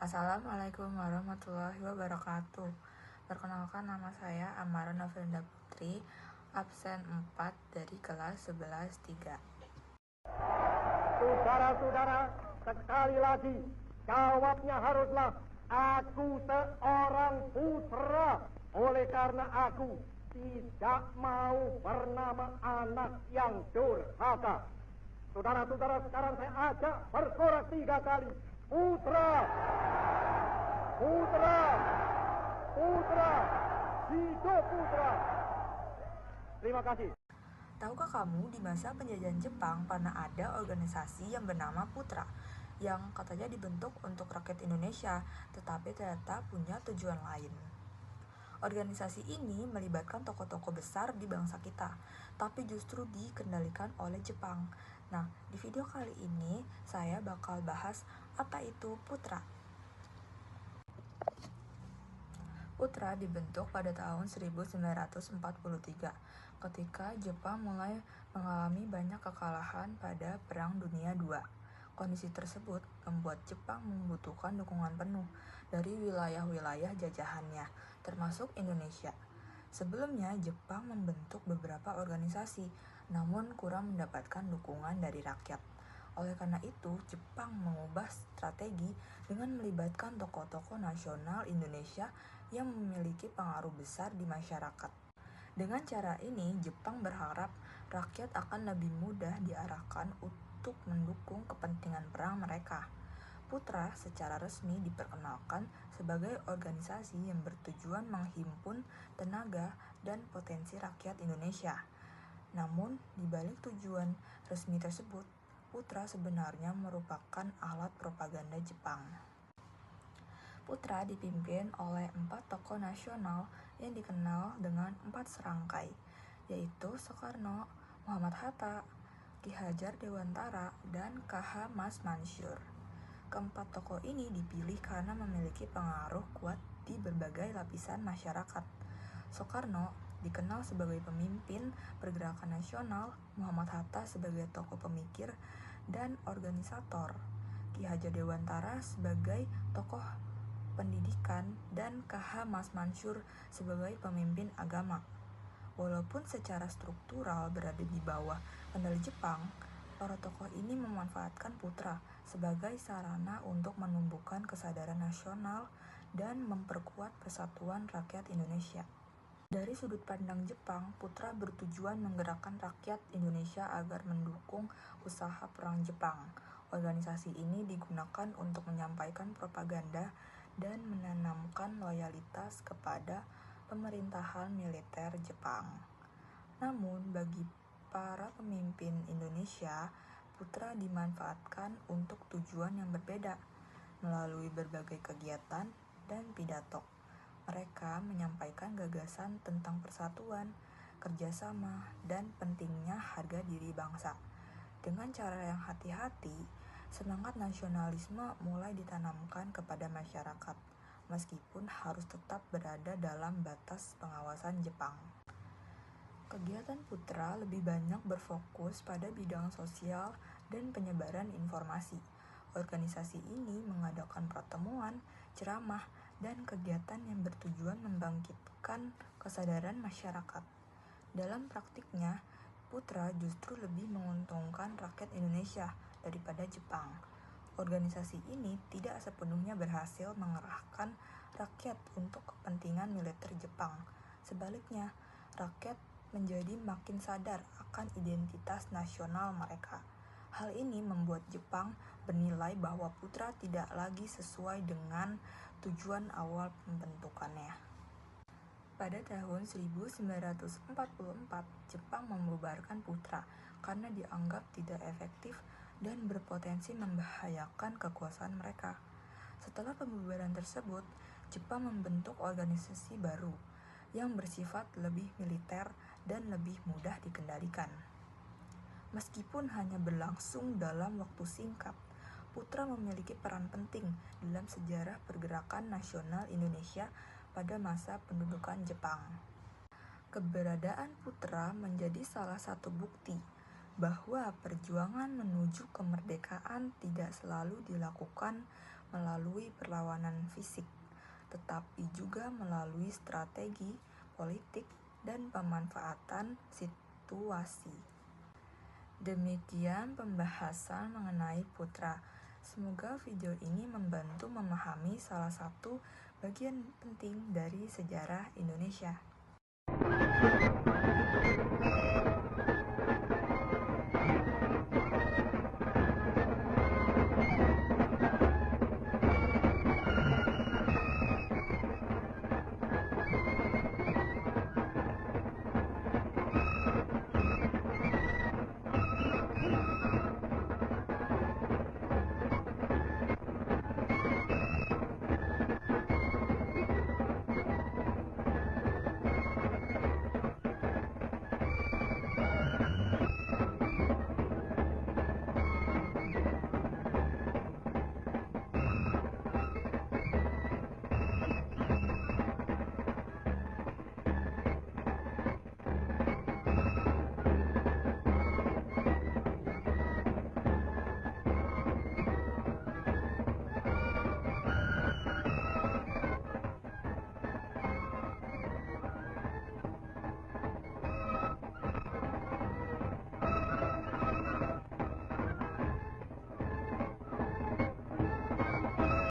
Assalamualaikum warahmatullahi wabarakatuh. Perkenalkan, nama saya Amara Novelinda Putri, absen 4 dari kelas 11-3. Saudara-saudara, sekali lagi jawabnya haruslah aku seorang putra, oleh karena aku tidak mau bernama anak yang durhaka. Saudara-saudara, sekarang saya ajak bersorak 3 kali. Putra, putra, putra, hidup putra. Terima kasih. Tahukah kamu, di masa penjajahan Jepang pernah ada organisasi yang bernama Putra, yang katanya dibentuk untuk rakyat Indonesia, tetapi ternyata punya tujuan lain. Organisasi ini melibatkan tokoh-tokoh besar di bangsa kita, tapi justru dikendalikan oleh Jepang. Nah, di video kali ini saya bakal bahas apa itu Putra. Putra dibentuk pada tahun 1943 ketika Jepang mulai mengalami banyak kekalahan pada Perang Dunia II. Kondisi tersebut membuat Jepang membutuhkan dukungan penuh dari wilayah-wilayah jajahannya, termasuk Indonesia. Sebelumnya, Jepang membentuk beberapa organisasi, namun kurang mendapatkan dukungan dari rakyat. Oleh karena itu, Jepang mengubah strategi dengan melibatkan tokoh-tokoh nasional Indonesia yang memiliki pengaruh besar di masyarakat. Dengan cara ini, Jepang berharap rakyat akan lebih mudah diarahkan untuk mendukung kepentingan perang mereka. Putra secara resmi diperkenalkan sebagai organisasi yang bertujuan menghimpun tenaga dan potensi rakyat Indonesia. Namun, di balik tujuan resmi tersebut, Putra sebenarnya merupakan alat propaganda Jepang. Putra dipimpin oleh 4 tokoh nasional yang dikenal dengan 4 serangkai, yaitu Soekarno, Muhammad Hatta, Ki Hajar Dewantara, dan K.H. Mas Mansur. Keempat tokoh ini dipilih karena memiliki pengaruh kuat di berbagai lapisan masyarakat. Soekarno dikenal sebagai pemimpin pergerakan nasional, Muhammad Hatta sebagai tokoh pemikir dan organisator, Ki Hajar Dewantara sebagai tokoh pendidikan, dan K.H. Mas Mansur sebagai pemimpin agama. Walaupun secara struktural berada di bawah kendali Jepang, para tokoh ini memanfaatkan Putra sebagai sarana untuk menumbuhkan kesadaran nasional dan memperkuat persatuan rakyat Indonesia. Dari sudut pandang Jepang, Putra bertujuan menggerakkan rakyat Indonesia agar mendukung usaha perang Jepang. Organisasi ini digunakan untuk menyampaikan propaganda dan menanamkan loyalitas kepada pemerintahan militer Jepang. Namun, bagi para pemimpin Indonesia, Putra dimanfaatkan untuk tujuan yang berbeda. Melalui berbagai kegiatan dan pidato, mereka menyampaikan gagasan tentang persatuan, kerjasama, dan pentingnya harga diri bangsa. Dengan cara yang hati-hati, semangat nasionalisme mulai ditanamkan kepada masyarakat, meskipun harus tetap berada dalam batas pengawasan Jepang. Kegiatan Putra lebih banyak berfokus pada bidang sosial dan penyebaran informasi. Organisasi ini mengadakan pertemuan, ceramah, dan kegiatan yang bertujuan membangkitkan kesadaran masyarakat. Dalam praktiknya, Putra justru lebih menguntungkan rakyat Indonesia daripada Jepang. Organisasi ini tidak sepenuhnya berhasil mengerahkan rakyat untuk kepentingan militer Jepang. Sebaliknya, rakyat menjadi makin sadar akan identitas nasional mereka. Hal ini membuat Jepang bernilai bahwa Putra tidak lagi sesuai dengan tujuan awal pembentukannya. Pada tahun 1944, Jepang membubarkan Putra karena dianggap tidak efektif dan berpotensi membahayakan kekuasaan mereka. Setelah pembubaran tersebut, Jepang membentuk organisasi baru yang bersifat lebih militer dan lebih mudah dikendalikan. Meskipun hanya berlangsung dalam waktu singkat, Putra memiliki peran penting dalam sejarah pergerakan nasional Indonesia pada masa pendudukan Jepang. Keberadaan Putra menjadi salah satu bukti bahwa perjuangan menuju kemerdekaan tidak selalu dilakukan melalui perlawanan fisik, tetapi juga melalui strategi politik dan pemanfaatan situasi. Demikian pembahasan mengenai Putra. Semoga video ini membantu memahami salah satu bagian penting dari sejarah Indonesia.